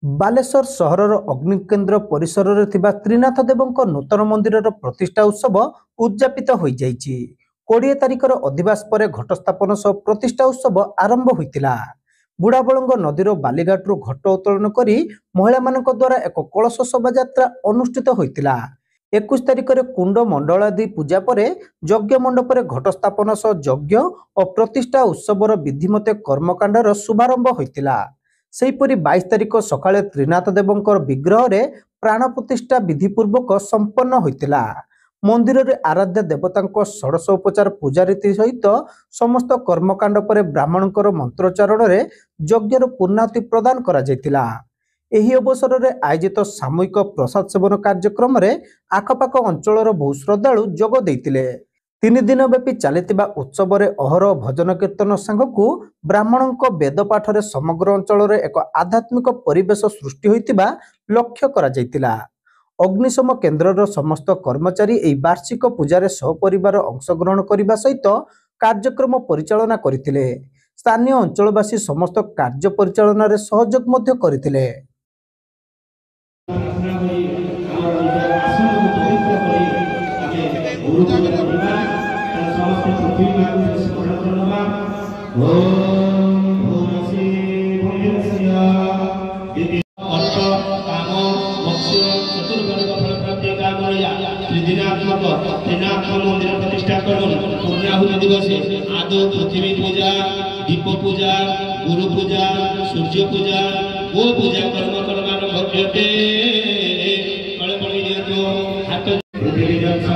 ବାଲେଶ୍ୱର ସହରର ଅଗ୍ନିକେନ୍ଦ୍ର ପରିସରରେ ଥିବା ତ୍ରିନାଥ ଦେବଙ୍କ ନୂତନ ମନ୍ଦିରର ପ୍ରତିଷ୍ଠା ଉତ୍ସବ ଉଦ୍ଯାପିତ ହୋଇଯାଇଛି। 20 ତାରିଖର ଅଧିବାସ ପରେ ଘଟସ୍ଥାପନ ସହ ପ୍ରତିଷ୍ଠା ଉତ୍ସବ ଆରମ୍ଭ ହୋଇଥିଲା। ବୁଢ଼ାବଳଙ୍ଗ ନଦୀର ବାଲିଘାଟରୁ ଘଟ ଉତ୍ତୋଳନ କରି ମହିଳାମାନଙ୍କ ଦ୍ୱାରା ଏକ କଳସ ଶୋଭାଯାତ୍ରା ଅନୁଷ୍ଠିତ ହୋଇଥିଲା। 21 ତାରିଖରେ କୁଣ୍ଡ ମଣ୍ଡଳାଦି ପୂଜା ପରେ ଯଜ୍ଞ ମଣ୍ଡପରେ ଘଟସ୍ଥାପନ ସହ ଯଜ୍ଞ ଓ ପ୍ରତିଷ୍ଠା ଉତ୍ସବର ବିଧିମତ କର୍ମକାଣ୍ଡର ଶୁଭାରମ୍ଭ ହୋଇଥିଲା। ସେହିପରି 22 ତାରିଖ ସକାଳେ ତ୍ରିନାଥ ଦେବଙ୍କର ବିଗ୍ରହରେ ପ୍ରାଣ ପ୍ରତିଷ୍ଠା ବିଧିପୂର୍ବକ ସମ୍ପନ୍ନ ହୋଇଥିଲା। ମନ୍ଦିରରେ ଆରାଧ୍ୟ ଦେବତାଙ୍କ ଷୋଡ଼ଶୋପଚାର ପୂଜା ରୀତି ସହିତ ସମସ୍ତ କର୍ମକାଣ୍ଡ ପରେ ବ୍ରାହ୍ମଣଙ୍କର ମନ୍ତ୍ରୋଚ୍ଚାରଣରେ ଯଜ୍ଞର ପୂର୍ଣ୍ଣାହୁତି ପ୍ରଦାନ କରାଯାଇଥିଲା। ଏହି ଅବସରରେ ଆୟୋଜିତ ସାମୂହିକ ପ୍ରସାଦ ସେବନ କାର୍ଯ୍ୟକ୍ରମରେ ଆଖପାଖ ଅଞ୍ଚଳର ବହୁ ଶ୍ରଦ୍ଧାଳୁ ଯୋଗ ଦେଇଥିଲେ। 3 ଦିନ ବ୍ୟାପୀ ଚାଲିଥିବା ଉତ୍ସବରେ ଅହରହ ଭଜନ କୀର୍ତ୍ତନ ସାଙ୍ଗକୁ ବ୍ରାହ୍ମଣଙ୍କ ବେଦ ପାଠରେ ସମଗ୍ର ଅଞ୍ଚଳରେ ଏକ ଆଧ୍ୟାତ୍ମିକ ପରିବେଶ ସୃଷ୍ଟି ହୋଇଥିବା ଲକ୍ଷ୍ୟ କରାଯାଇଥିଲା। ଅଗ୍ନିଶମ କେନ୍ଦ୍ରର ସମସ୍ତ କର୍ମଚାରୀ ଏହି ବାର୍ଷିକ ପୂଜାରେ ସପରିବାର ଅଂଶଗ୍ରହଣ କରିବା ସହିତ କାର୍ଯ୍ୟକ୍ରମ ପରିଚାଳନା କରିଥିଲେ। ସ୍ଥାନୀୟ ଅଞ୍ଚଳବାସୀ ସମସ୍ତ କାର୍ଯ୍ୟ ପରିଚାଳନାରେ ସହଯୋଗ ମଧ୍ୟ କରିଥିଲେ। मंदिर प्रतिष्ठा पूर्णाहुति दिवस आदो पृथ्वी पूजा, दीप पूजा, गुरु पूजा, सूर्य पूजा वो पूजा कर्म करवार घटे हाथ पृथ्वी जक्ष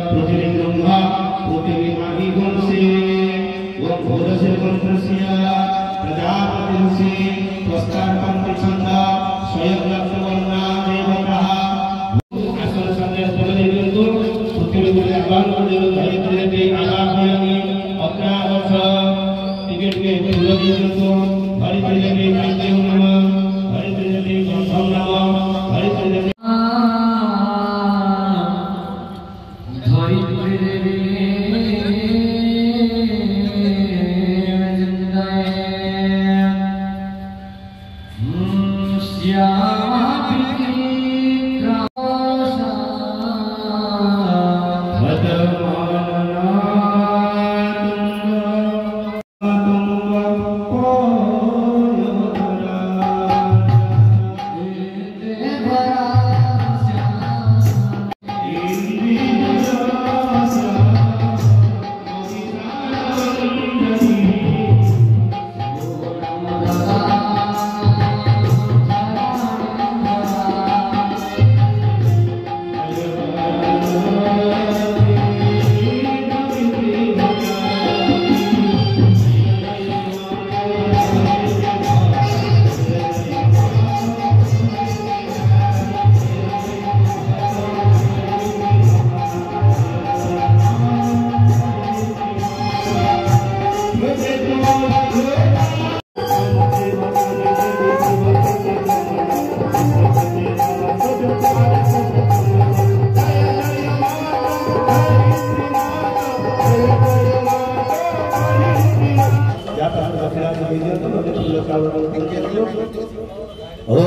पृथ्वी ब्रह्मा पृथ्वी माही वंशे वो घोरसे वंशस्य प्रजापतिंसि प्रस्तार पंक्ति छंदा स्वयं लक्ष्मणा देवता आसन संदेश बोले दिंतु पृथ्वी भगवान मंदिर धरि धरि आगामी अपना वर्ष टिकट के फूल दिंतु धरि धरि माइते नम धरि धरि गंधम नम धरि धरि Oh,